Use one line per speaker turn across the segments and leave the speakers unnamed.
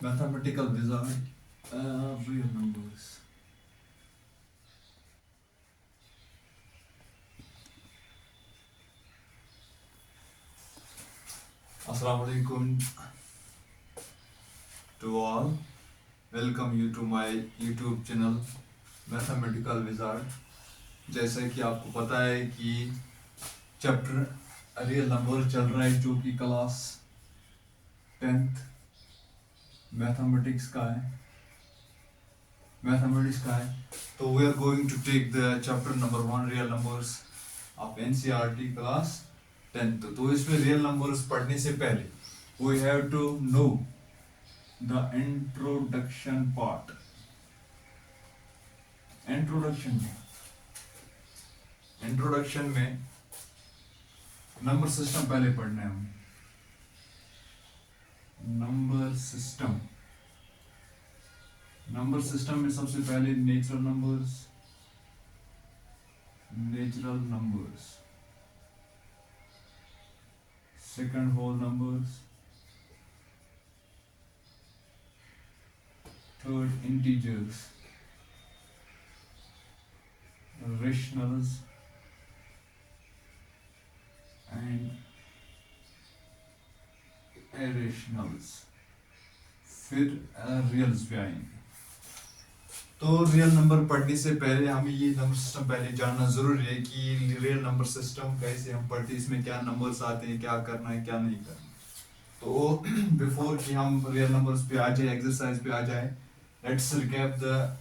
Mathematical wizard, real numbers. Assalamu alaikum to all. Welcome you to my YouTube channel Mathematical Wizard. जैसा कि आपको पता है कि चैप्टर रियल नंबर चल रहा है जो कि क्लास 10th मैथमेटिक्स का है तो we are going to take the chapter number 1 real numbers of NCERT class 10th। तो इसमें रियल नंबर्स पढ़ने से पहले we have to know the introduction part. Introduction में नंबर सिस्टम पहले पढ़ना है हमें। नंबर सिस्टम में सबसे पहले natural numbers, second whole numbers, third integers, rationals and irrationals, फिर रियल्स पे आएंगे। तो रियल नंबर पढ़ने से पहले हमें ये नंबर सिस्टम पहले जानना जरूरी है कि रियल नंबर सिस्टम कैसे हम पढ़ते हैं, इसमें क्या नंबर्स आते हैं, क्या करना है क्या नहीं करना। तो बिफोर कि हम रियल नंबर्स पे आ जाए, एक्सरसाइज पे आ जाए, let's recap the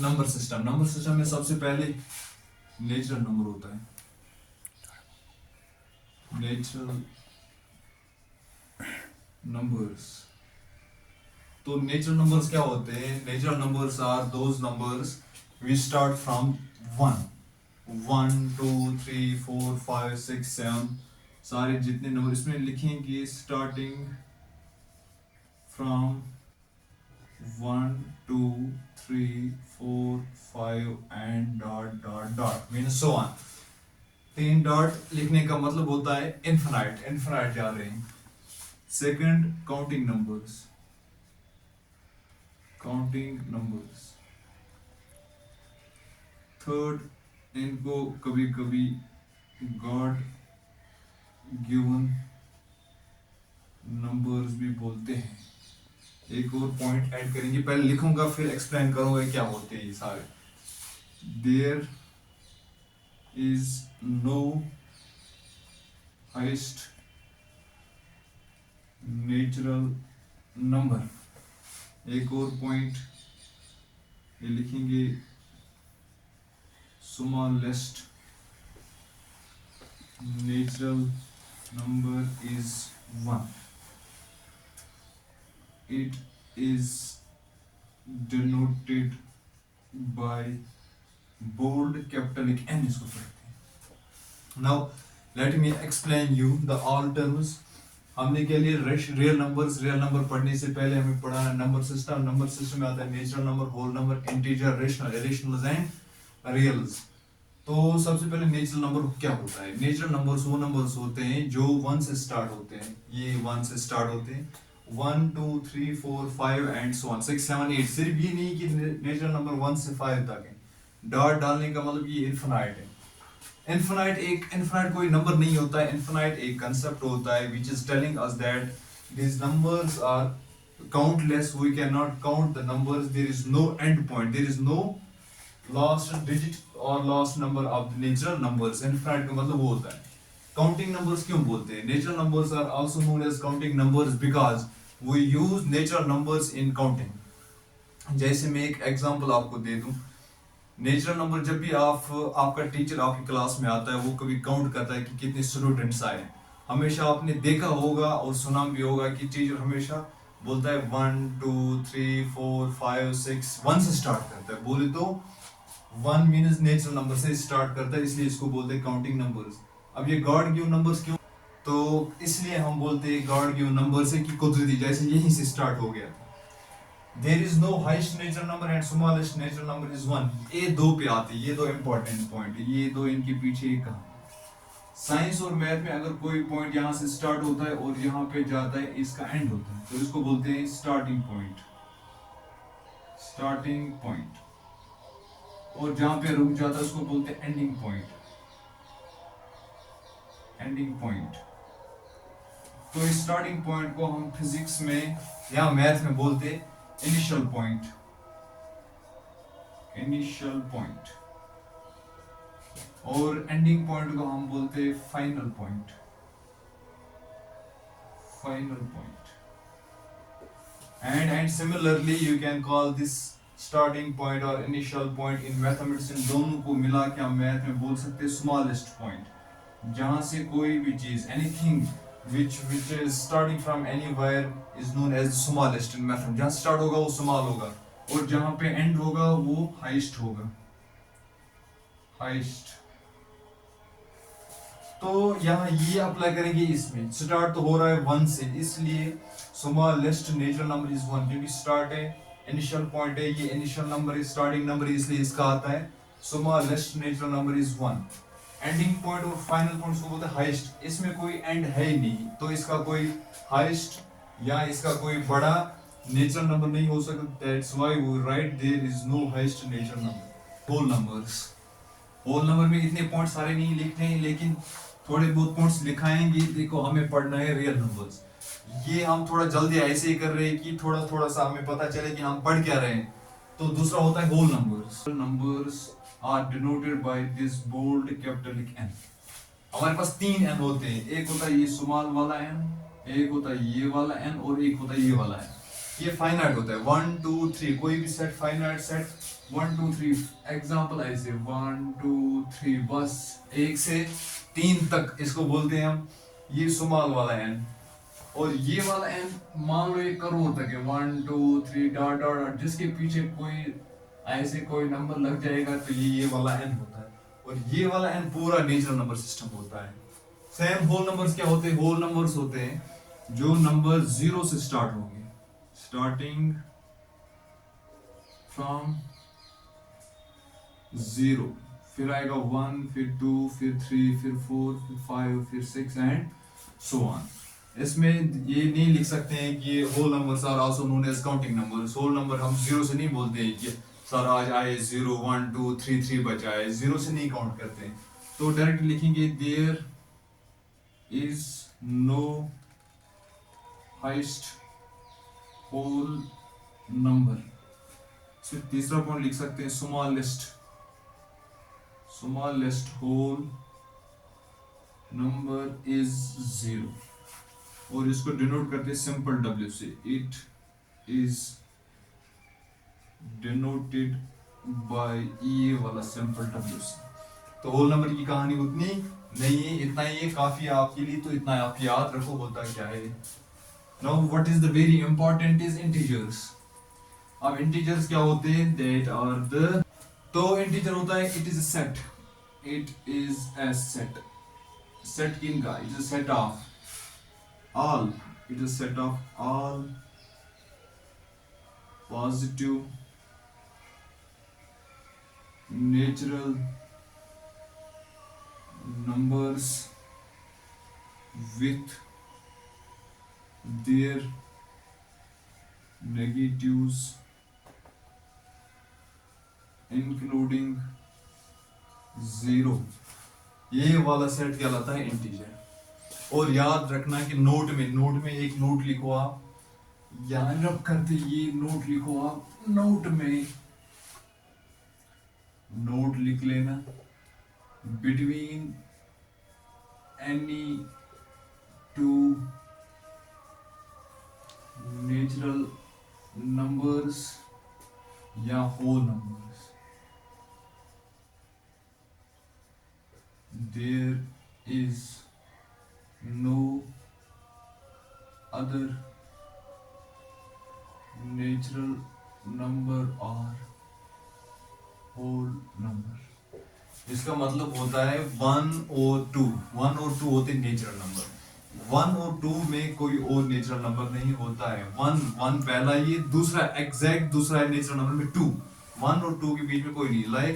number system. Number system में सबसे पहले नेचुरल नंबर होता है। नेचुरल नंबर्स, तो नेचुरल नंबर्स क्या होते हैं? Natural numbers are those numbers we start from 1 2 3 4 5 6 7, सारे जितने नंबर इसमें लिखेंगे starting from 1 2 3 4 5 and dot means so on. 3 dot लिखने का मतलब होता है इनफिनाइट जा रहे हैं। सेकंड काउंटिंग नंबर्स, थर्ड इनको कभी कभी गॉड गिवन नंबर्स भी बोलते हैं। एक और पॉइंट ऐड करेंगे, पहले लिखूंगा फिर एक्सप्लेन करूंगा क्या होते हैं ये सारे। There is no highest natural number. एक और पॉइंट ये लिखेंगे, smallest natural number is 1। It is denoted by bold capital N, इसको पढ़ते हैं। Now let me explain you the all terms. हमने के लिए रियल नंबर पढ़ने से पहले हमें पढ़ा नंबर सिस्टम में आता है natural number, whole number, integer, rational, irrationals and reals. तो सबसे पहले नेचुरल नंबर क्या होता है? नेचुरल नंबर्स वो नंबर्स होते हैं जो 1 से स्टार्ट होते हैं। ये 1 से स्टार्ट होते हैं, 1 2 3 4 5 एंड सो ऑन 6 7 8। सिर्फ ये नहीं कि नेचुरल नंबर 1 से 5 तक है। डॉट डालने का मतलब ये इनफिनाइट है। इनफिनाइट कोई नंबर नहीं होता है। इनफिनाइट एक कंसेप्ट होता है which is telling us that these numbers are countless, we cannot count the numbers, there is no end point, there is no last digit or last number of the natural numbers। Infinite का मतलब वो होता है। Counting numbers क्यों बोलते हैं? Natural numbers are also known as counting numbers because we use natural numbers in counting. जैसे मैं एक एग्जांपल आपको दे दूं, नेचुरल नंबर जब भी आपका टीचर आपकी क्लास में आता है वो कभी काउंट करता है कि कितने स्टूडेंट्स आए। हमेशा आपने देखा होगा और सुना भी होगा कि टीचर हमेशा बोलता है 1 2 3 4 5 6, 1 से स्टार्ट करता है। बोले तो 1 मीन्स नेचुरल नंबर से स्टार्ट करता है, इसलिए इसको बोलते हैं काउंटिंग नंबर्स। अब ये गॉड गिवन नंबर्स क्यों? तो इसलिए हम बोलते हैं गॉड गिवन नंबर्स है कि कुदरती, जैसे यहीं से स्टार्ट हो गया। There is no highest natural number and smallest natural number is 1। ये दो पे आती है, ये दो इम्पोर्टेंट पॉइंट है, ये दो इनके पीछे एक कहानी। साइंस और मैथ में अगर कोई पॉइंट यहाँ से स्टार्ट होता है और यहाँ पे जाता है, इसका एंड होता है, तो इसको बोलते हैं स्टार्टिंग पॉइंट। Starting point. और जहां पे रुक जाता है उसको बोलते हैं एंडिंग पॉइंट। Ending point. तो इस स्टार्टिंग पॉइंट को हम फिजिक्स में या मैथ में बोलते हैं इनिशियल पॉइंट। Initial point. और एंडिंग पॉइंट को हम बोलते हैं final point. Final point. And similarly you can call this starting point or initial point in mathematics। इन दोनों को मिला के हम मैथ में बोल सकते हैं smallest point, जहां से कोई भी चीज anything which is starting from anywhere is known as smallest in mathematics। जहां start होगा वो small होगा और जहां पे end होगा वो highest होगा। highest। तो यहाँ ये अप्लाई करेंगे इसमें, स्टार्ट तो हो रहा है 1 से, इसलिए स्मॉलेस्ट नेचुरल नंबर इज 1, क्योंकि स्टार्ट है, इनिशियल पॉइंट है, ये इनिशियल नंबर है, स्टार्टिंग नंबर है, इसलिए इसका आता है smallest natural number is 1। Ending point और फाइनल पॉइंट को बोलते हैं हाईएस्ट। इसमें कोई एंड है ही नहीं, तो इसका कोई हाईएस्ट या इसका कोई बड़ा नेचुरल नंबर नहीं हो सकता। That's why we write there is no highest natural number. Whole numbers. Whole number में इतने पॉइंट सारे नहीं लिखने हैं, लेकिन थोड़े बहुत पॉइंट्स लिखाएंगे। देखो हमें पढ़ना है रियल नंबर्स। ये हम थोड़ा जल्दी ऐसे ही कर रहे हैं कि थोड़ा थोड़ा सा हमें पता चले कि हम पढ़ क्या रहे हैं। तो दूसरा होता है whole numbers. Numbers are denoted by this bold capital N. हमारे पास 3 एन होते हैं, एक होता है ये स्मॉल वाला एन, एक होता है ये वाला एन और एक होता है ये वाला एन। ये फाइनाइट होता है 1 2 3, कोई भी सेट फाइनाइट सेट 1 2 3। एग्जांपल ऐसे 1 2 3, बस 1 से 3 तक इसको बोलते हैं हम ये स्मॉल वाला एन। और ये वाला एन मान लो 1 करोड़ तक है, 1 2 3 डॉट डॉट डॉट, जिसके पीछे कोई ऐसे कोई नंबर लग जाएगा तो ये वाला एन होता है। और ये वाला एन पूरा नेचुरल नंबर सिस्टम होता है। सेम होल नंबर्स क्या होते हैं? होल नंबर्स होते हैं जो नंबर 0 से स्टार्ट होंगे, स्टार्टिंग फ्रॉम 0, फिर आएगा 1, फिर 2, फिर 3, फिर 4, फिर 5, फिर 6 एंड सो ऑन। इसमें ये नहीं लिख सकते हैं कि whole numbers are also known as counting numbers. Whole number हम 0 से नहीं बोलते हैं कि सर आज आए 0 1 2 3 3 बचा है, 0 से नहीं काउंट करते हैं। तो डायरेक्ट लिखेंगे there is no highest whole number. फिर तीसरा पॉइंट लिख सकते हैं स्मॉलेस्ट होल नंबर इज 0, और इसको डिनोट करते हैं सिंपल W से। इट इज डिनोटेड बाय ये वाला सिंपल W से। तो होल नंबर की कहानी उतनी नहीं है, इतना ही काफी है आपके लिए, तो इतना आप याद रखो होता क्या है। Now what is the very important is integers. अब इंटीजर्स क्या होते हैं? दैट आर द, तो इंटीजर होता है it is a set, it is a set. Set किनका? It is a set of all, it is set of all positive natural numbers with their negatives including 0। ये वाला set कहलाता है integer. और याद रखना कि नोट में एक नोट लिखो आप, यहाँ रब करते ये नोट लिखो आप, नोट में नोट लिख लेना between any two natural numbers या whole numbers there is no other natural number or whole number। इसका मतलब होता है 1 और 2 होते नेचुरल नंबर। 1 और 2 में कोई और नेचुरल नंबर नहीं होता है। 1 पहला, ये दूसरा एग्जैक्ट दूसरा है नेचुरल नंबर में 2। 1 और 2 के बीच में कोई नहीं, लाइक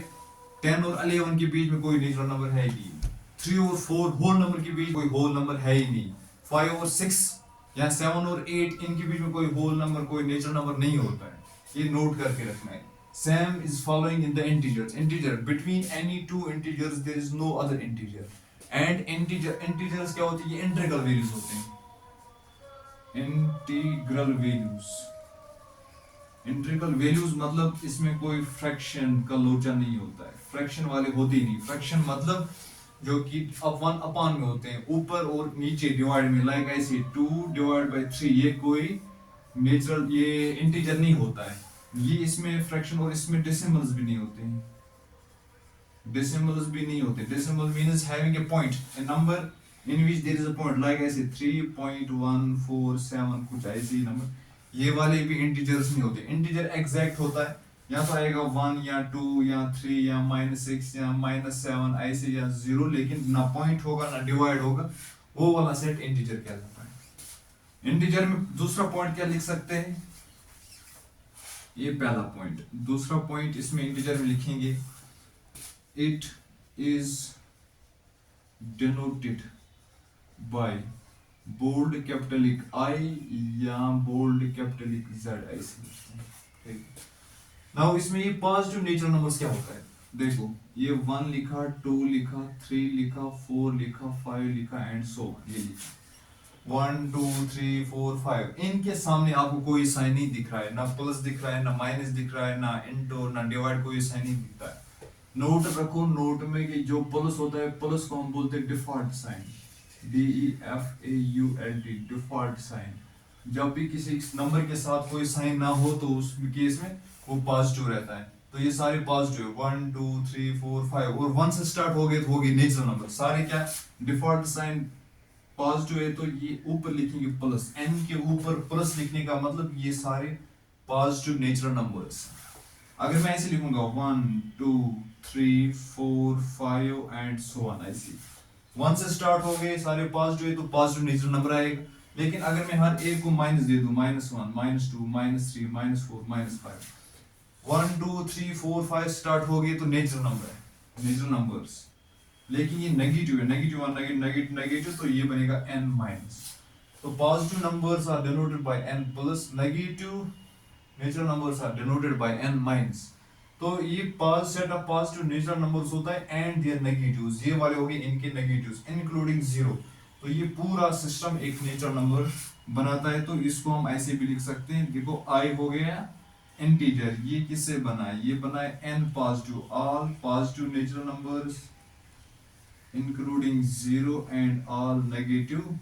10 और 11 के बीच में कोई नेचुरल नंबर है ही नहीं। 3 और 4 होल नंबर के बीच कोई होल नंबर है ही नहीं। 5 और 6 या 7 और 8 इनके बीच में कोई होल नंबर, कोई नेचुरल नंबर नहीं होता है, ये नोट करके रखना है। Same is following in the integers. Integer between any two integers there is no other integer. And integers क्या होती है? ये integral values होते हैं। Integral values. Integral values मतलब इसमें कोई fraction का लोचा नहीं होता है। fraction वाले होते ही नहीं। fraction मतलब जो कि अब 1 अपान में होते हैं, ऊपर और नीचे डिवाइड में, लाइक ऐसे 2 डिवाइड बाई 3, ये कोई नेचुरल ये इंटीजर नहीं होता है। ये इसमें फ्रैक्शन और इसमें डेसिमल्स भी नहीं होते हैं, डेसिमल्स भी नहीं होते। Decimal means having a point, a number in which there is a point, like ऐसे 3.147 कुछ ऐसे ही नंबर, ये वाले भी इंटीजर्स नहीं होते। इंटीजर एग्जैक्ट होता है, या तो आएगा 1 या 2 या 3 या -6 या -7 ऐसे या 0, लेकिन ना पॉइंट होगा ना डिवाइड होगा, वो वाला सेट इंटीजर कहलाता है। इंटीजर में दूसरा पॉइंट क्या लिख सकते हैं? ये पहला पॉइंट। दूसरा पॉइंट इसमें इंटीजर में लिखेंगे, it is denoted by bold capital I या बोल्ड कैपिटलिक Z ऐसे। नाउ इसमें ये पॉजिटिव नेचुरल नंबर्स क्या होता है? देखो ये 1 लिखा, 2 लिखा, 3 लिखा, 4 लिखा, 5 लिखा एंड सो ऑन, ये लिखा 1 2 3 4 5। इनके सामने आपको कोई साइन नहीं दिख रहा है, ना प्लस दिख रहा है, ना माइनस दिख रहा है, ना इंटू ना डिवाइड, कोई साइन नहीं दिखता है। नोट रखो, नोट में कि जो प्लस होता है, प्लस को हम बोलते हैं default sign, DEFAULT, default sign. जब भी किसी नंबर के साथ कोई साइन ना हो तो उस केस में वो पॉजिटिव रहता है। तो ये सारे पॉजिटिव 1 2 3 4 5, और 1 से स्टार्ट हो गए तो होगी नेचुरल नंबर, सारे क्या डिफॉल्ट साइन पॉजिटिव है, तो ये ऊपर लिखेंगे प्लस, n के ऊपर प्लस लिखने का मतलब ये सारे पॉजिटिव नेचुरल नंबर्स। अगर मैं ऐसे लिखूंगा 1 2 3 4 5 एंड सो ऑन, ऐसे 1 से स्टार्ट हो गए सारे पॉजिटिव है तो पॉजिटिव नेचुरल नंबर आएगा। लेकिन अगर मैं हर एक को माइनस दे दूं, -1 -2 -3 -4 -5, 1 2 3 4 5 स्टार्ट हो गए तो नेचुरल नंबर है, नेचुरल नंबर्स। लेकिन ये नेगेटिव है, नेगेटिव और नेगेटिव, तो ये बनेगा n माइनस। तो positive numbers are denoted by n plus, negative natural numbers are denoted by n minus. तो ये set of positive natural numbers होता है एंड देयर नेगेटिव्स, ये वाले हो गए इनके नेगेटिव्स इंक्लूडिंग 0। तो ये पूरा सिस्टम एक नेचुरल नंबर बनाता है। तो इसको हम ऐसे भी लिख सकते हैं, देखो i हो गया इंटीजर, ये किससे बना है? ये बना है n positive, all positive natural numbers including 0 and all negative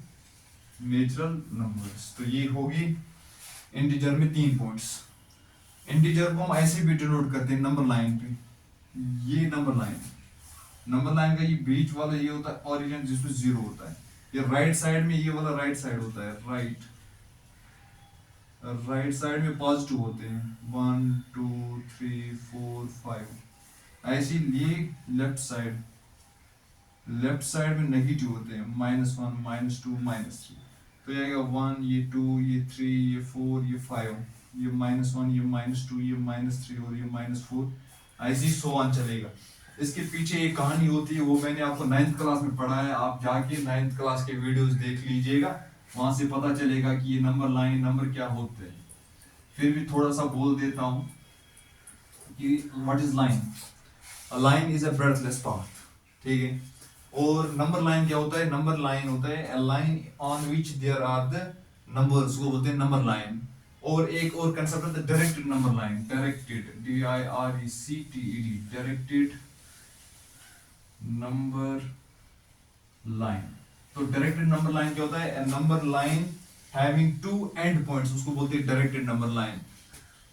natural numbers. तो ये होगी इंटीजर में 3 पॉइंट्स। इंटीजर को हम ऐसे भी डिनोट करते हैं नंबर लाइन पे, ये नंबर लाइन का ये बीच वाला ये होता है ओरिजिन जिसमें 0 होता है। ये राइट साइड में ये वाला राइट साइड होता है, राइट साइड में पॉजिटिव होते हैं 1 2 3 4 5। ऐसे ये लेफ्ट साइड में नेगेटिव होते हैं -1 -2 -3। तो ये आएगा 1 ये 2 ये 3 ये 4 ये 5, ये -1 ये -2 ये -3 और ये -4, ऐसे ही सो ऑन चलेगा। इसके पीछे एक कहानी होती है, वो मैंने आपको 9th क्लास में पढ़ा है, आप जाके 9th क्लास के वीडियोस देख लीजिएगा, वहां से पता चलेगा कि ये नंबर लाइन नंबर क्या होते हैं। फिर भी थोड़ा सा बोल देता हूँ कि what is line. A line is a breathless path, ठीक है। और नंबर लाइन क्या होता है? नंबर लाइन होता है a line on which there are the numbers, को बोलते हैं नंबर लाइन। और एक और कंसेप्ट है directed number line, directed DIRECTED, directed number line. तो डायरेक्टेड नंबर लाइन क्या होता है? A number line having 2 and points, उसको बोलते हैं directed number line.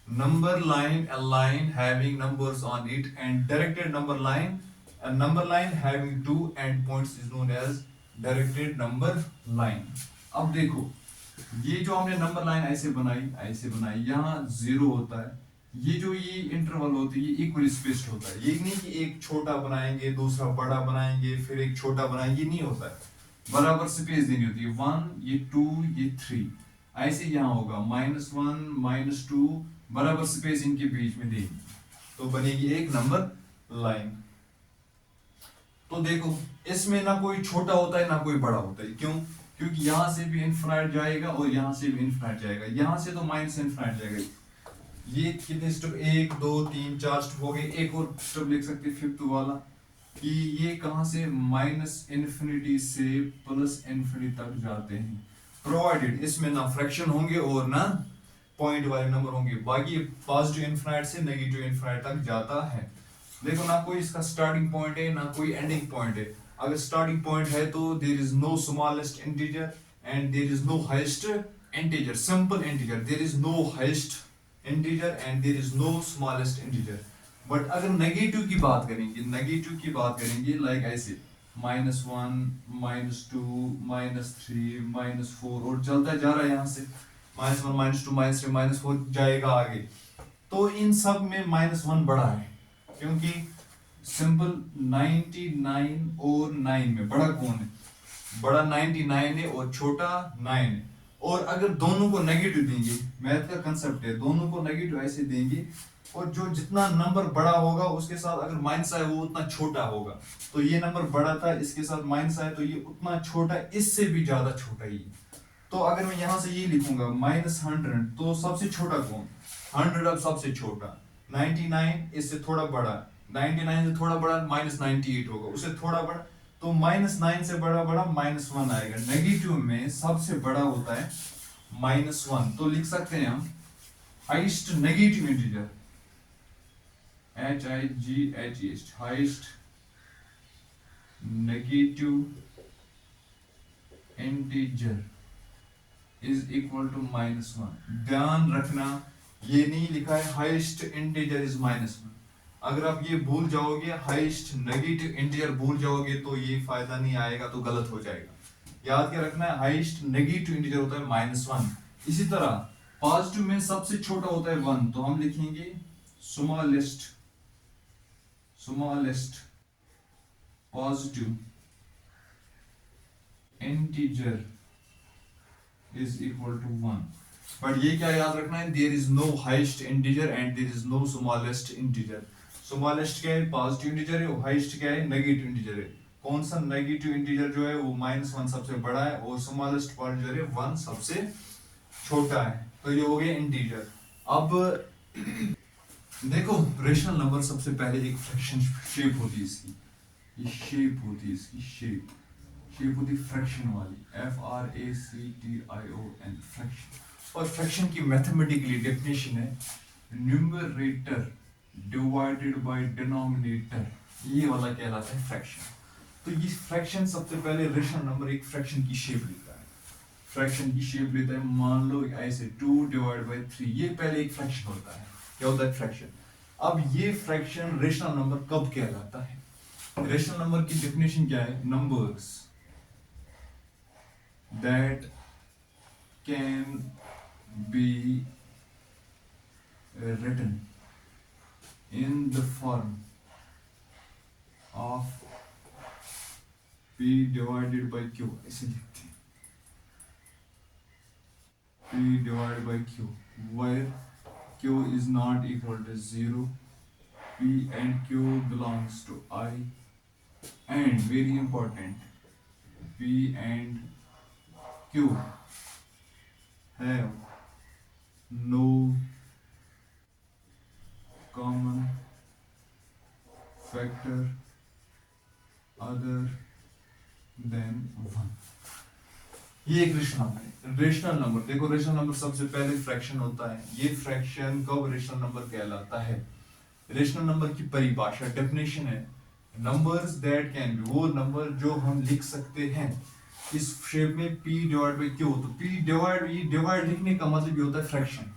Number line a line having numbers on it, and directed number line a number line having 2 end points is known as directed number line। अब देखो ये जो हमने number line ऐसे बनाई, यहाँ 0 होता है, ये जो ये इंटरवल होती है ये इक्वली स्पेस्ड होता है। ये नहीं कि एक छोटा बनाएंगे दूसरा बड़ा बनाएंगे फिर एक छोटा बनाएंगे, नहीं होता है, बराबर स्पेस देनी होती है। 1 ये 2 ये 3, ऐसे यहाँ होगा -1 -2, बराबर स्पेस इनके बीच में देंगे तो बनेगी एक नंबर लाइन। तो देखो इसमें ना कोई छोटा होता है ना कोई बड़ा होता है, क्यों? क्योंकि यहाँ से भी इन्फिनाइट जाएगा और यहाँ से भी इन्फिनाइट जाएगा, यहाँ से तो माइनस इन्फिनाइट जाएगा। ये कितने स्टेप, 1 2 3 4 स्टेप हो गए। एक और स्टेप लिख सकते हैं फिफ्थ वाला, कि ये कहाँ से माइनस इन्फिनिटी से प्लस इन्फिनिटी तक जाते हैं, प्रोवाइडेड इसमें ना फ्रैक्शन होंगे और ना पॉइंट वाले नंबर होंगे। बाकी पॉजिटिव इन्फिनाइट से नेगेटिव इन्फिनाइट तक जाता है। देखो ना कोई इसका स्टार्टिंग पॉइंट है ना कोई एंडिंग पॉइंट है। अगर स्टार्टिंग पॉइंट है तो there is no smallest integer and there is no highest integer, simple integer, there is no highest integer and there is no smallest integer. But अगर negative की बात करेंगे, नेगेटिव की बात करेंगे लाइक ऐसे -1 -2 -3 -4 और चलता जा रहा है, यहाँ से -1 -2 -3 -4 जाएगा आगे। तो इन सब में -1 बड़ा है, क्योंकि सिंपल 99 और 9 में बड़ा कौन है? बड़ा 99 है और छोटा 9 है। और अगर दोनों को नेगेटिव देंगे, मैथ का कंसेप्ट है, दोनों को नेगेटिव ऐसे देंगे और जो जितना नंबर बड़ा होगा उसके साथ अगर माइनस आए वो उतना छोटा होगा। तो ये नंबर बड़ा था, इसके साथ माइनस आए तो ये उतना छोटा, इससे भी ज्यादा छोटा ही। तो अगर मैं यहाँ से ये लिखूंगा -100, तो सबसे छोटा कौन? 100 अब सबसे छोटा, 99 इससे थोड़ा बड़ा, 99 से थोड़ा बड़ा -98 होगा, उससे थोड़ा बड़ा, तो -9 से बड़ा बड़ा -1 आएगा। नेगेटिव में सबसे बड़ा होता है -1। तो लिख सकते हैं हम highest negative integer, HIGHT, highest negative integer is equal to -1। ध्यान रखना ये नहीं लिखा है हाईएस्ट इंटीजर इज -1। अगर आप ये भूल जाओगे, हाईएस्ट नेगेटिव इंटीजर भूल जाओगे, तो ये फायदा नहीं आएगा, तो गलत हो जाएगा। याद क्या रखना है, हाईएस्ट नेगेटिव इंटीजर होता है -1। इसी तरह पॉजिटिव में सबसे छोटा होता है 1, तो हम लिखेंगे smallest positive integer is equal to 1। But ये क्या याद रखना है, there is no highest integer and there is no smallest integer. Smallest क्या है? पॉजिटिव इंटीजर है, और हाईएस्ट क्या है? नेगेटिव इंटीजर है। कौन सा नेगेटिव इंटीजर जो है वो -1 सबसे बड़ा है और स्मॉलेस्ट पॉजिटिव है 1 सबसे छोटा है। तो ये हो गया इंटीजर। अब देखो रेशनल नंबर सबसे पहले एक फ्रैक्शन शेप होती है इसकी, ये शेप होती है इसकी, शेप होती है फ्रैक्शन वाली, FRACTION, फ्रैक्शन। और फ्रैक्शन की मैथमेटिकली डेफिनेशन है न्यूमरेटर डिवाइडेड बाय डिनोमिनेटर, ये वाला कहलाता है फ्रैक्शन। तो ये फ्रैक्शन सबसे पहले रेशनल नंबर एक फ्रैक्शन की शेप लेता है, फ्रैक्शन की शेप लेता है। मान लो ऐसे 2/3, ये पहले एक फ्रैक्शन होता है। क्या होता है? फ्रैक्शन। अब ये फ्रैक्शन रेशनल नंबर कब कहलाता है? रेशनल नंबर की डेफिनेशन क्या है? Numbers that can be written in the form of P divided by Q, ऐसे लिखते हैं P divided by Q, where Q is not equal to 0, P and Q belongs to I, and very important, P and Q have no common factor other than 1। ये एक rational number है। Rational number देखो, rational number सबसे पहले fraction होता है। ये fraction कब रेशनल नंबर कहलाता है? रेशनल नंबर की परिभाषा, डेफिनेशन है नंबर्स दैट कैन बी, वो नंबर जो हम लिख सकते हैं इस शेप में P डिवाइड बाई Q। तो P डिवाइड, ये डिवाइड लिखने का मतलब ये होता है फ्रैक्शन।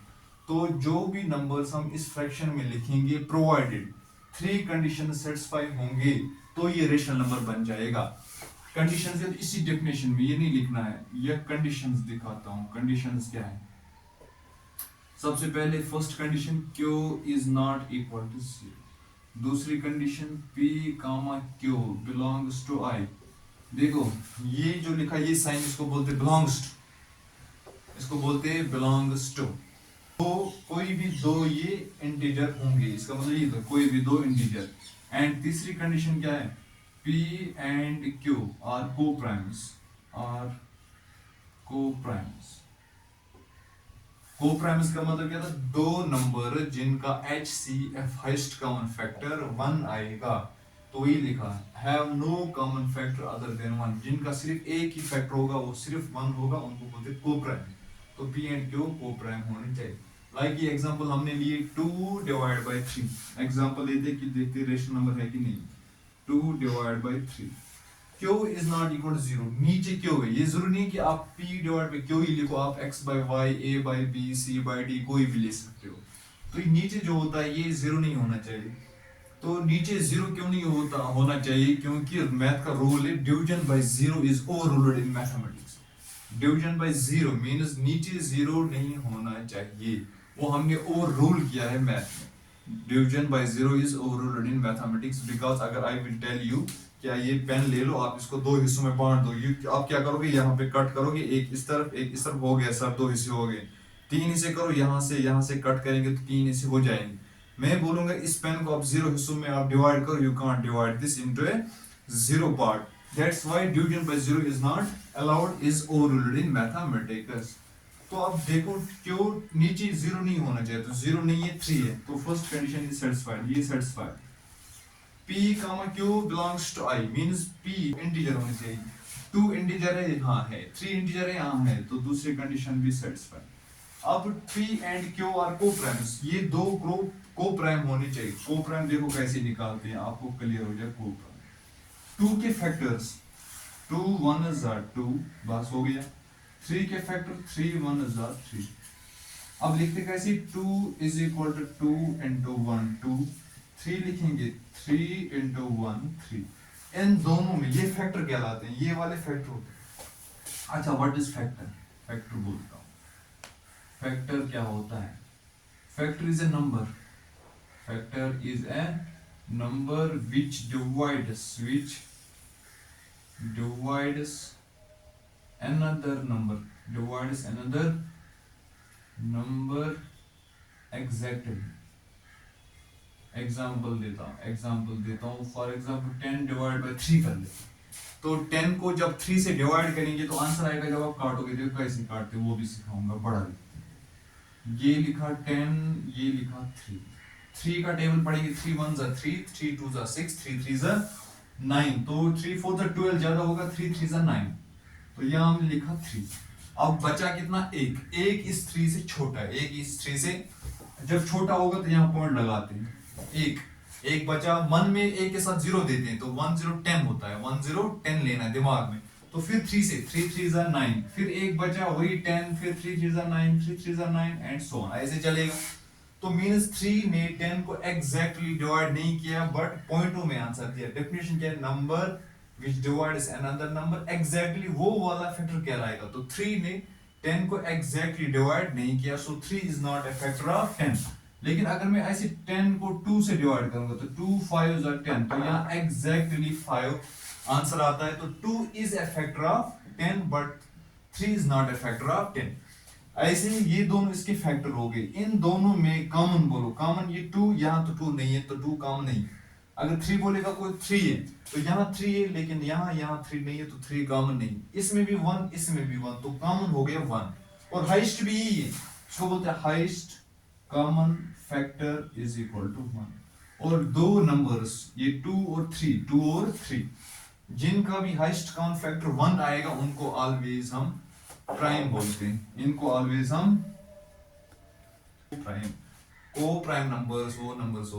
तो जो भी नंबर्स हम इस फ्रैक्शन में लिखेंगे, प्रोवाइडेड 3 कंडीशन सेटिस्फाई होंगे, तो ये रेशनल नंबर बन जाएगा। कंडीशंस है तो इसी डेफिनेशन में, ये नहीं लिखना है, ये कंडीशंस दिखाता हूं। कंडीशंस क्या है? सबसे पहले first condition Q is not equal to 0। दूसरी condition P, Q belongs to I। देखो ये जो लिखा, ये साइन इसको बोलते बिलोंग्स टू, इसको बोलते हैं बिलोंग्स टू। तो कोई भी दो ये इंटीजर होंगे, इसका मतलब ये तो कोई भी दो इंटीजर। एंड तीसरी कंडीशन क्या है? P and Q are co-primes. Are co-primes. Co-primes का मतलब क्या था? दो नंबर जिनका HCF हाइस्ट कॉमन फैक्टर 1 आएगा, तो ये लिखा have no common factor other than 1, जिनका सिर्फ एक ही फैक्टर होगा, वो सिर्फ 1 होगा, उनको बोलते हैं को-प्राइम। तो P and Q को-प्राइम होने चाहिए। लाइक ये एग्जांपल हमने लिए 2 डिवाइड बाय 3। एग्जांपल लेते कि देखते रेशनल नंबर है कि नहीं। 2 divide by 3। Q is not equal to 0, नीचे Q है, ये जरूरी नहीं कि आप P डिवाइड बाय Q ही लिखो, आप X by Y, A by B, C by D कोई भी ले सकते हो। तो ये नीचे जो होता है ये 0 नहीं होना चाहिए। तो नीचे 0 क्यों नहीं होना चाहिए? क्योंकि मैथ का रूल है division bye 0 is overruled in mathematics. Division bye 0 means नीचे 0 नहीं होना चाहिए, वो हमने ओवर रूल किया है मैथ में। Division bye 0 is overruled in mathematics because अगर आई विल टेल यू क्या ये पेन ले लो, आप इसको दो हिस्सों में बांट दो, आप क्या करोगे, यहाँ पे कट करोगे, एक इस तरफ एक इस तरफ, हो गया सर, दो हिस्से हो गए। तीन हिस्से करो, यहाँ से कट करेंगे तो तीन हिस्से हो जाएंगे। मैं बोलूंगा इस पेन को आप 0 हिस्सों में आप डिवाइड करो, you can't divide this into A 0 part. That's why division bye 0 is not allowed, is overruled in mathematics. तो अब देखो क्यों नीचे 0 नहीं होना चाहिए, तो 0 नहीं है, 3 है, तो फर्स्ट कंडीशन इज सेटिस्फाइड, ये satisfied. P, Q belongs to I means P integer होने चाहिए। 2 इंटीजर है, यहाँ है, 3 इंटीजर है, यहाँ है, तो दूसरी कंडीशन भी सेटिस्फाइड। अब P and Q are co-primes, ये दो को-प्राइम होने चाहिए। को-प्राइम देखो कैसे निकालते हैं, आपको क्लियर हो जाए। को-प्राइम 2 के फैक्टर्स 2 1 are 2, बस हो गया। 3 के फैक्टर 3 1 are 3। अब लिखते कैसे, 2 is equal to 2 into 1 2, 3 लिखेंगे 3 into 1 3। इन दोनों में ये फैक्टर कहलाते हैं, ये वाले फैक्टर होते हैं। अच्छा, व्हाट इज फैक्टर? फैक्टर बोलता हूँ, फैक्टर क्या होता है? Factor is a number, factor is a number which divides another number exactly। Example देता हूँ फॉर एग्जाम्पल 10 डिवाइड बाय 3 कर ले, तो 10 को जब 3 से डिवाइड करेंगे तो आंसर आएगा जब आप काटोगे, देखो कैसे काटते वो भी सिखाऊंगा। बड़ा ये लिखा 10, ये लिखा 3 का टेबल पढ़ेंगे, 3 1 जा 3, 3 2 जा 6, 3 3 जा 9, तो 3 4 जा 12 ज्यादा होगा, 3 3 जा 9, तो यहाँ हमने लिखा 3। अब बचा कितना? एक इस 3 से छोटा है, एक इस 3 से जब छोटा होगा तो यहाँ पॉइंट लगाते हैं। एक बचा, 1 में एक के साथ 0 देते हैं तो 1 0 10 होता है, 1 0 10 लेना है दिमाग में। तो फिर 3 से 3 3 जा 9, फिर एक बचा वही 10, फिर 3 3 जा 9, 3 3 जा 9 एंड सो ऑन, ऐसे चलेगा। तो मींस 3 ने 10 को एग्जैक्टली डिवाइड नहीं किया, बट पॉइंटों में आंसर दिया। डेफिनेशन क्या है? Number which divides another number exactly, वो वाला फैक्टर कहलाएगा। तो 3 ने 10 को एग्जैक्टली डिवाइड नहीं किया, सो 3 is not a factor of 10। लेकिन अगर मैं ऐसे 10 को 2 से डिवाइड करूंगा तो 2 5 और 10, तो यहाँ एग्जैक्टली 5 आंसर आता है। तो 2 is a factor of 10 but 3 is not a factor of 10। ऐसे ये दोनों इसके फैक्टर हो गए। इन दोनों में कॉमन बोलो, कॉमन ये 2, यहाँ तो 2 नहीं है तो 2 कॉमन नहीं। अगर 3 बोलेगा कोई 3 है तो यहाँ 3 है, लेकिन यहाँ 3 नहीं है तो 3 कॉमन नहीं। इसमें भी 1, इसमें भी 1, तो कॉमन हो गया 1। और हाइस्ट भी यही है, इसको बोलते हैं highest common factor is equal to 1। और दो नंबर्स ये 2 और 3 जिनका भी हाइस्ट कॉमन फैक्टर 1 आएगा उनको ऑलवेज हम प्राइम बोलते हैं, इनको ऑलवेज हम प्राइम। को-प्राइम नंबर्स वो नंबर्स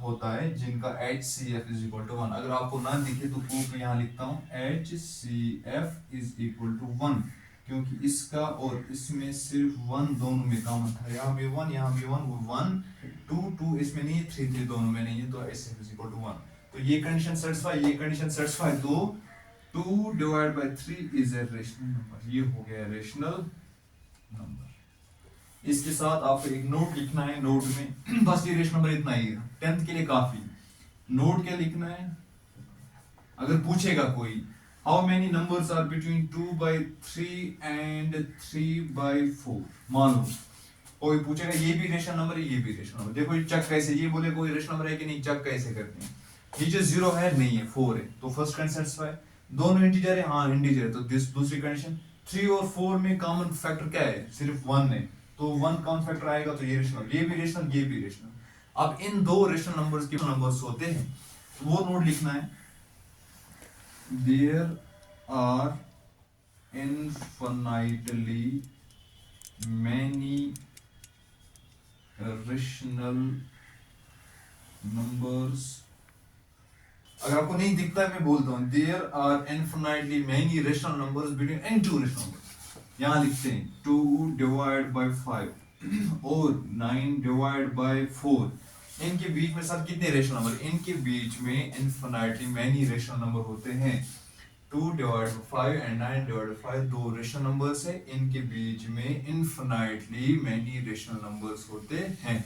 होता है जिनका HCF इज इक्वल टू 1। अगर आपको ना दिखे तो प्रूफ में यहाँ लिखता हूँ HCF इज इक्वल टू 1, क्योंकि इसका और इसमें सिर्फ 1 दोनों में कॉमन था। यहाँ भी 1, यहाँ भी 1, 1 2 2 इसमें नहीं है, 3 3 दोनों में नहीं है, तो HCF इज इक्वल टू 1। तो ये कंडीशन सेटिस्फाई, ये कंडीशन सेटिस्फाई, तो 2 divide by 3 is a rational number. ये हो गया रेशनल नंबर। इसके साथ आपको एक नोट लिखना है, नोट में बस ये रेशनल नंबर इतना ही है, 10th के लिए काफी। नोट क्या लिखना है? अगर पूछेगा कोई how many numbers are between 2 by 3 and 3 by 4, मान लो कोई पूछेगा ये भी रेशनल नंबर है, ये भी रेशनल नंबर, देखो ये चेक कैसे, ये बोले कोई रेशनल नंबर है कि नहीं, चेक कैसे करते हैं। ये जो 0 है नहीं है 4 है, तो फर्स्ट कंडीशन सेटिस्फाई। दोनों इंटीजर है, हाँ इंटीजर है, तो दूसरी कंडीशन। 3 और 4 में कॉमन फैक्टर क्या है, सिर्फ 1 है, तो 1 कॉमन फैक्टर आएगा, तो ये रेशनल, ये भी रेशनल, ये भी रेशनल। अब इन दो रेशनल नंबर्स के नंबर्स होते हैं, वो नोट लिखना है। There are infinitely many rational numbers। अगर आपको नहीं दिखता है मैं बोलता हूं, there are infinitely many rational numbers between any two rational numbers। यहां लिखते हैं 2 divided by 5 और 9 divided by 4। इनके बीच में सब कितने रेशनल नंबर, इनके बीच में infinitely many rational नंबर होते हैं। 2 divided by 5 and 9 divided by 5 दो रेशनल नंबर्स है, इनके बीच में infinitely many रेशनल नंबर्स होते हैं।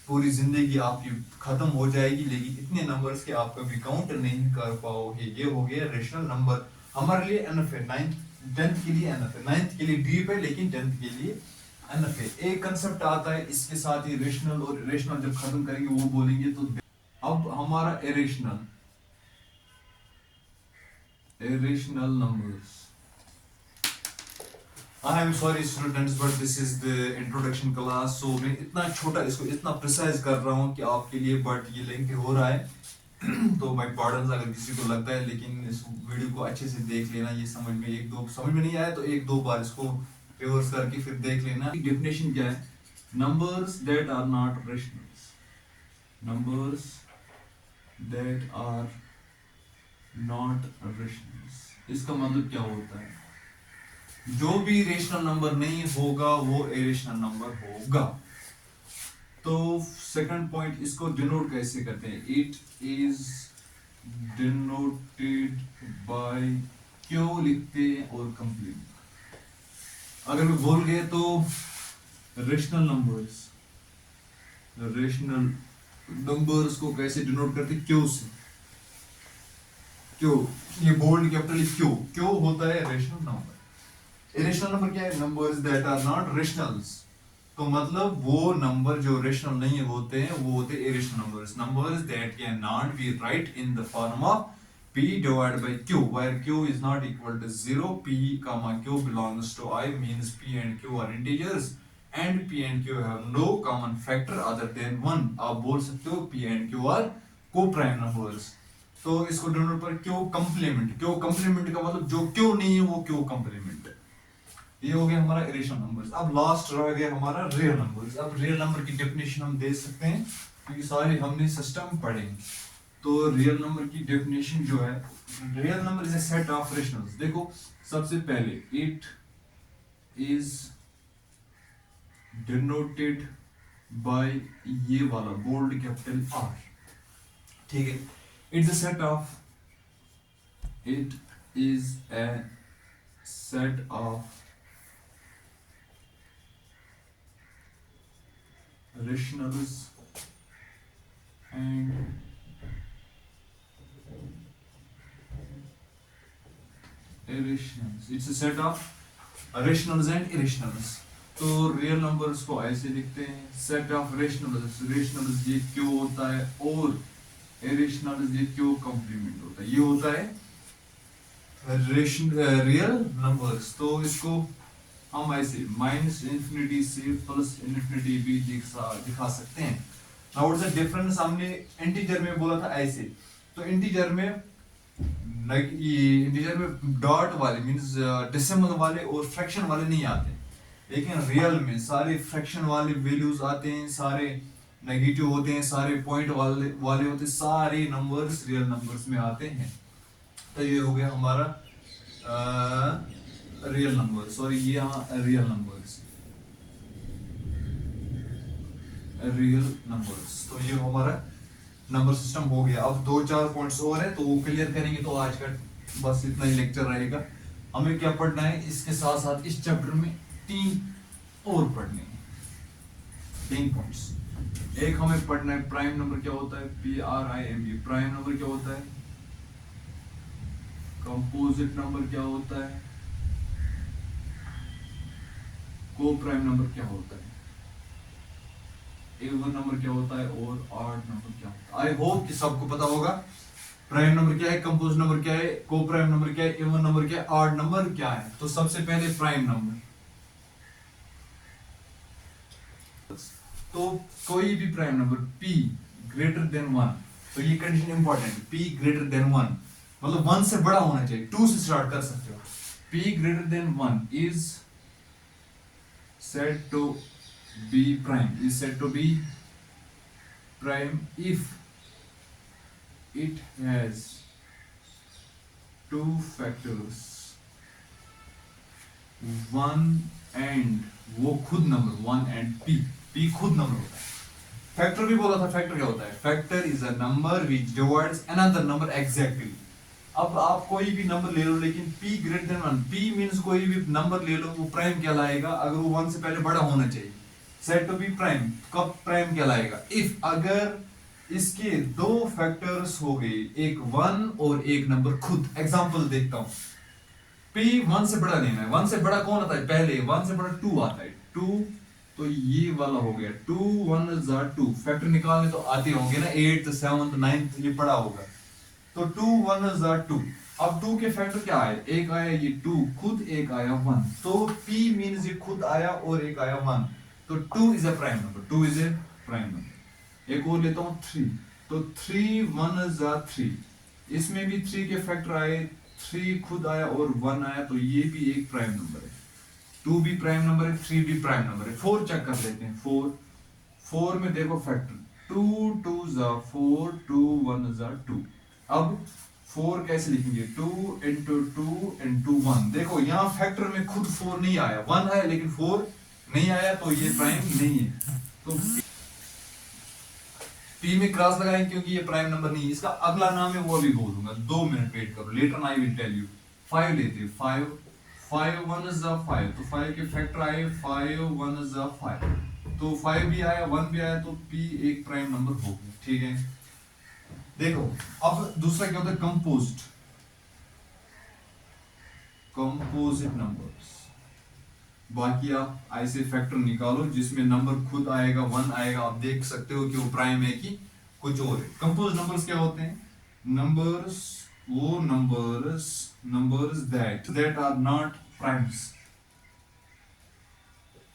पूरी जिंदगी आपकी खत्म हो जाएगी लेकिन इतने नंबर्स के आप कभी काउंट नहीं कर पाओगे। ये हो गया रेशनल नंबर, हमारे लिए एनफ है, 10th के लिए एनफ है, 9th के लिए डीप है, लेकिन 10th के लिए एनफ है। एक कंसेप्ट आता है इसके साथ ही, रेशनल और इरेशनल जब खत्म करेंगे वो बोलेंगे। तो अब हमारा irrational numbers। I am sorry students but this is the introduction class, so मैं इतना छोटा इसको इतना प्रिसाइज कर रहा हूँ कि आपके लिए, बट ये लेंथ हो रहा है तो माय पार्डन्स अगर किसी को लगता है, लेकिन इस वीडियो को अच्छे से देख लेना। ये समझ में नहीं आया तो एक दो बार इसको रिवर्स करके फिर देख लेना। डेफिनेशन क्या है, numbers that are not rationals, numbers that are not rationals. इसका मतलब क्या होता है, जो भी रेशनल नंबर नहीं होगा वो इरेशनल नंबर होगा। तो सेकंड पॉइंट, इसको डिनोट कैसे करते हैं, इट इज डिनोटेड बाय क्यों लिखते हैं और कंप्लीमेंट। अगर मैं बोल गए तो रेशनल नंबर्स को कैसे डिनोट करते, क्यों से। क्यों, ये बोल्ड कैपिटल क्यों होता है रेशनल नंबर। इरेशनल नंबर क्या है, numbers that are not rationals. तो मतलब वो नंबर जो रेशनल नहीं होते हैं वो होते हैं irrational numbers that can not be right in the form of p divided by q where q is not equal to 0। p comma q belongs to I means p and q are integers and p and q have no common factor other than 1। आप बोल सकते हो p and q are co-prime numbers। तो इसको denote पर क्यों complement का मतलब जो क्यों नहीं है वो क्यों कंप्लीमेंट। ये हो गया हमारा इरेशनल नंबर्स। अब लास्ट रह गया हमारा रियल नंबर्स। अब रियल नंबर की डेफिनेशन हम दे सकते हैं क्योंकि सारे हमने सिस्टम पढ़ेंगे। तो रियल नंबर की डेफिनेशन जो है, real number is a set of rationals. देखो सबसे पहले इट इज डिनोटेड बाय ये वाला बोल्ड कैपिटल R, ठीक है। It's a set of, it is a set of rationals and irrationals। It's a set of rationals and irrationals। तो real numbers को ऐसे लिखते हैं, सेट ऑफ रेशनल्स ये क्यों होता है और इरेशनल्स ये क्यों कंप्लीमेंट होता है। ये होता है रियल नंबर्स। तो इसको हम ऐसे माइनस इन्फिनिटी से प्लस इन्फिनिटी भी दिखा सकते हैं। Now what is the difference, हमने इंटीजर में बोला था ऐसे, तो इंटीजर में डॉट वाले मींस डेसिमल वाले और फ्रैक्शन वाले नहीं आते, लेकिन रियल में सारे फ्रैक्शन वाले वैल्यूज आते हैं, सारे नेगेटिव होते हैं, सारे पॉइंट वाले होते हैं, सारे नंबर्स रियल नंबर्स में आते हैं। तो ये हो गया हमारा रियल नंबर, सॉरी ये रियल नंबर्स। तो ये हमारा नंबर सिस्टम हो गया। अब 2-4 पॉइंट्स और है तो वो क्लियर करेंगे, तो आज का बस इतना ही लेक्चर रहेगा। हमें क्या पढ़ना है, इसके साथ साथ इस चैप्टर में 3 और पढ़ने हैं, 3 पॉइंट्स। एक हमें पढ़ना है प्राइम नंबर क्या होता है, PRIME। प्राइम नंबर क्या होता है, कंपोजिट नंबर क्या होता है, को प्राइम नंबर क्या होता है। इवन नंबर क्या होता है और ऑड नंबर क्या होता है। आई होप कि सबको पता होगा प्राइम नंबर क्या है, कंपोज नंबर क्या है, को प्राइम नंबर क्या है, इवन नंबर क्या है, ऑड नंबर क्या है। तो सबसे पहले प्राइम नंबर, तो कोई भी prime number p greater than 1, तो ये कंडीशन इंपॉर्टेंट है, p ग्रेटर देन 1 मतलब 1 से बड़ा होना चाहिए, 2 से स्टार्ट कर सकते हो। p greater than 1 is said to be prime, is said to be prime if it has two factors, one and वो खुद नंबर, वन एंड p खुद नंबर होता है। फैक्टर भी बोला था, फैक्टर क्या होता है, factor is a number which divides another number exactly. अब आप कोई भी नंबर ले लो लेकिन p greater than 1, p means कोई भी नंबर ले लो वो प्राइम कहलाएगा अगर वो 1 से पहले बड़ा होना चाहिए, सेट टू बी प्राइम। कब प्राइम कहलाएगा, इफ अगर इसके दो फैक्टर्स हो गए, एक 1 और एक नंबर खुद। एग्जांपल देखता हूं, p 1 से बड़ा लेना है, 1 से बड़ा कौन आता है, पहले 1 से बड़ा 2 आता है, 2 तो ये वाला हो गया, 2 1 is 2, फैक्टर निकालने तो आते होंगे ना, 8th 7th 9th ये पड़ा होगा, तो 2 1 is 2। अब 2 के फैक्टर क्या आए, एक आया ये 2 खुद, एक आया 1, तो p मींस ये खुद आया और एक आया 1, तो 2 is a prime number, 2 is a prime number. एक और लेता हूं 3, तो 3 1 is 3, इसमें भी 3 के फैक्टर आए, 3 खुद आया और 1 आया, तो ये भी एक प्राइम नंबर है। 2 भी प्राइम नंबर है, 3 भी प्राइम नंबर है। 4 चेक कर लेते हैं, 4 में देखो फैक्टर, 2 2 4, 2 1 2। अब 4 कैसे लिखेंगे, 2 into 2 into 1। देखो यहाँ फैक्टर में खुद 4 नहीं आया, 1 है लेकिन 4 नहीं आया, तो ये प्राइम नहीं है। तो p में क्रॉस लगाएं क्योंकि ये प्राइम नंबर नहीं है। इसका अगला नाम है वो भी बोल दूंगा, 2 मिनट वेट करो, later I will tell you. 5 लेते हैं, 5 1 is 5, तो 5 के फैक्टर आए, 5 1 is 5, तो 5 भी आया 1 भी आया, तो p एक प्राइम नंबर हो गया, ठीक है। देखो अब दूसरा क्या होता है, कंपोजिट नंबर्स। बाकी आप ऐसे फैक्टर निकालो जिसमें नंबर खुद आएगा, 1 आएगा, आप देख सकते हो कि वो प्राइम है कि कुछ और है। कंपोज नंबर्स क्या होते हैं, नंबर्स वो numbers that are not primes,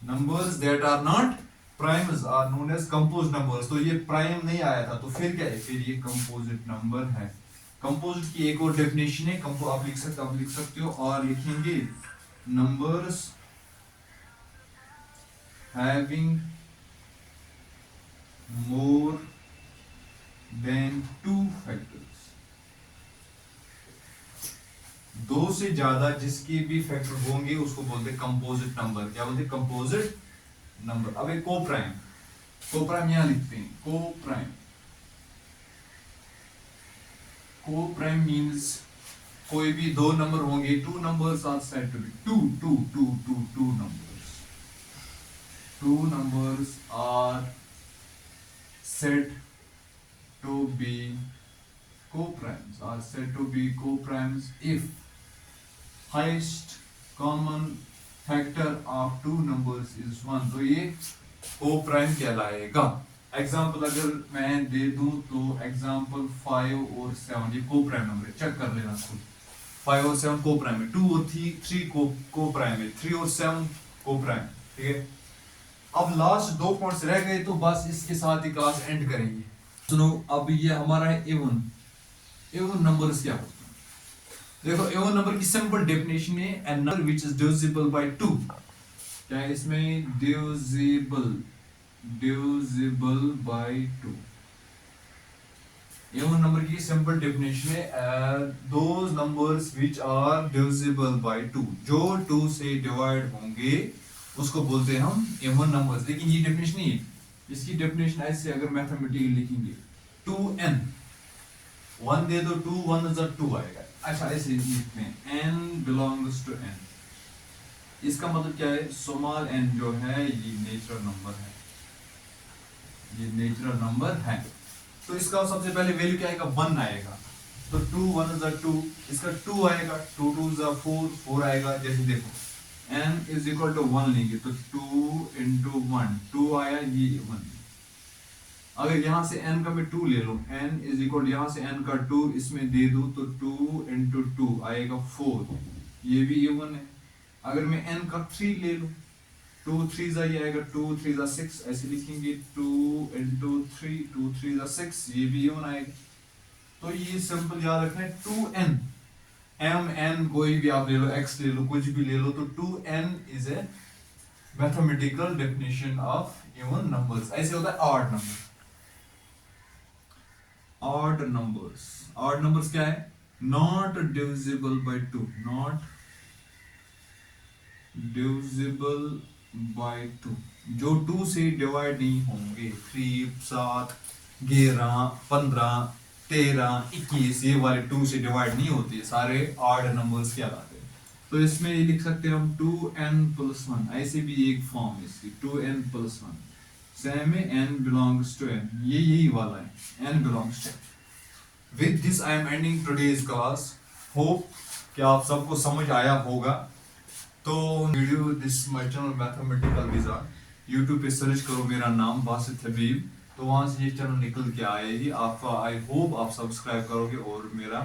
numbers that are not primes are known as composite numbers. तो ये प्राइम नहीं आया था, तो फिर क्या है, फिर ये कंपोजिट नंबर है। कंपोजिट की एक और डेफिनेशन है, आप लिख सकते हो और लिखेंगे, numbers having more than 2 factors, 2 से ज्यादा जिसके भी फैक्टर होंगे उसको बोलते हैं कंपोजिट नंबर। क्या बोलते हैं, कंपोजिट नंबर। अब एक को प्राइम यहां लिखते हैं, को प्राइम मींस कोई भी 2 नंबर होंगे, 2 numbers are said to be 2 numbers, 2 numbers are said to be co-primes, if highest common factor of 2 numbers is 1, तो ये co-prime कहलाएगा। एग्जाम्पल अगर मैं दे दूं तो एग्जाम्पल 5 और 7 ये co-prime नंबर है, चेक कर लेना खुद। 5 और 7 co-prime है, 2 और 3 co-prime है, 3 और 7 co-prime, ठीक है। अब लास्ट 2 पॉइंट्स रह गए, तो बस इसके साथ ही क्लास एंड करेंगे। सुनो, अब ये हमारा है इवन नंबर्स क्या होता है। देखो इवन नंबर की सिंपल डेफिनेशन है, an number which is divisible by 2। क्या है इसमें, डिविजिबल बाय 2। इवन नंबर की सिंपल डेफिनेशन है, those numbers which are divisible by 2, जो 2 से डिवाइड होंगे उसको बोलते हैं हम इवन नंबर्स। लेकिन ये डेफिनेशन नहीं है, इसकी डेफिनेशन ऐसे अगर मैथमेटिकली लिखेंगे, 2n 1 दे दो, 2 1 is 2 आएगा। अच्छा ऐसे लिखते हैं, n belongs to n, इसका मतलब क्या है, स्मॉल n जो है ये नेचुरल नंबर है, तो इसका सबसे पहले वैल्यू क्या आएगा, 1 आएगा, तो 2 1 is 2, इसका 2 आएगा, 2 2 is 4 आएगा। जैसे देखो n is equal to 1 लेंगे तो 2 into 1, 2 आया, ये 1, अगर यहाँ से n का मैं 2 ले लूँ, n इज इक्वल यहाँ से n का 2 इसमें दे दूँ तो 2 इंटू 2 आएगा 4, ये भी इवन है। अगर मैं n का 3 ले लूँ, 2 3 जा ये आएगा 2 3 जा 6, ऐसे लिखेंगे 2 इंटू 3 2 3 जा 6, ये भी इवन आएगा। तो ये सिंपल याद रखना है 2n, m n कोई भी आप ले लो, x ले लो, कुछ भी ले लो, तो 2n is a mathematical definition of even numbers. ऐसे होता है ऑड नंबर। ऑड नंबर्स क्या है? Not divisible by 2, not divisible by 2, जो 2 से डिवाइड नहीं होंगे। 3 7 11 15 13 21 ये वाले 2 से डिवाइड नहीं होते, सारे ऑड नंबर्स कहलाते हैं। तो इसमें ये लिख सकते हैं हम 2n+1, ऐसे भी एक फॉर्म है इसकी 2n+1, सेम है n belongs to n, ये यही वाला है n belongs to n। With this I am ending today's class. Hope कि आप सबको समझ आया होगा। तो video this my channel mathematical wizard, YouTube पे सर्च करो मेरा नाम बासित हबीब, तो वहां से ये चैनल निकल के आएगी आपका। आई होप आप सब्सक्राइब करोगे और मेरा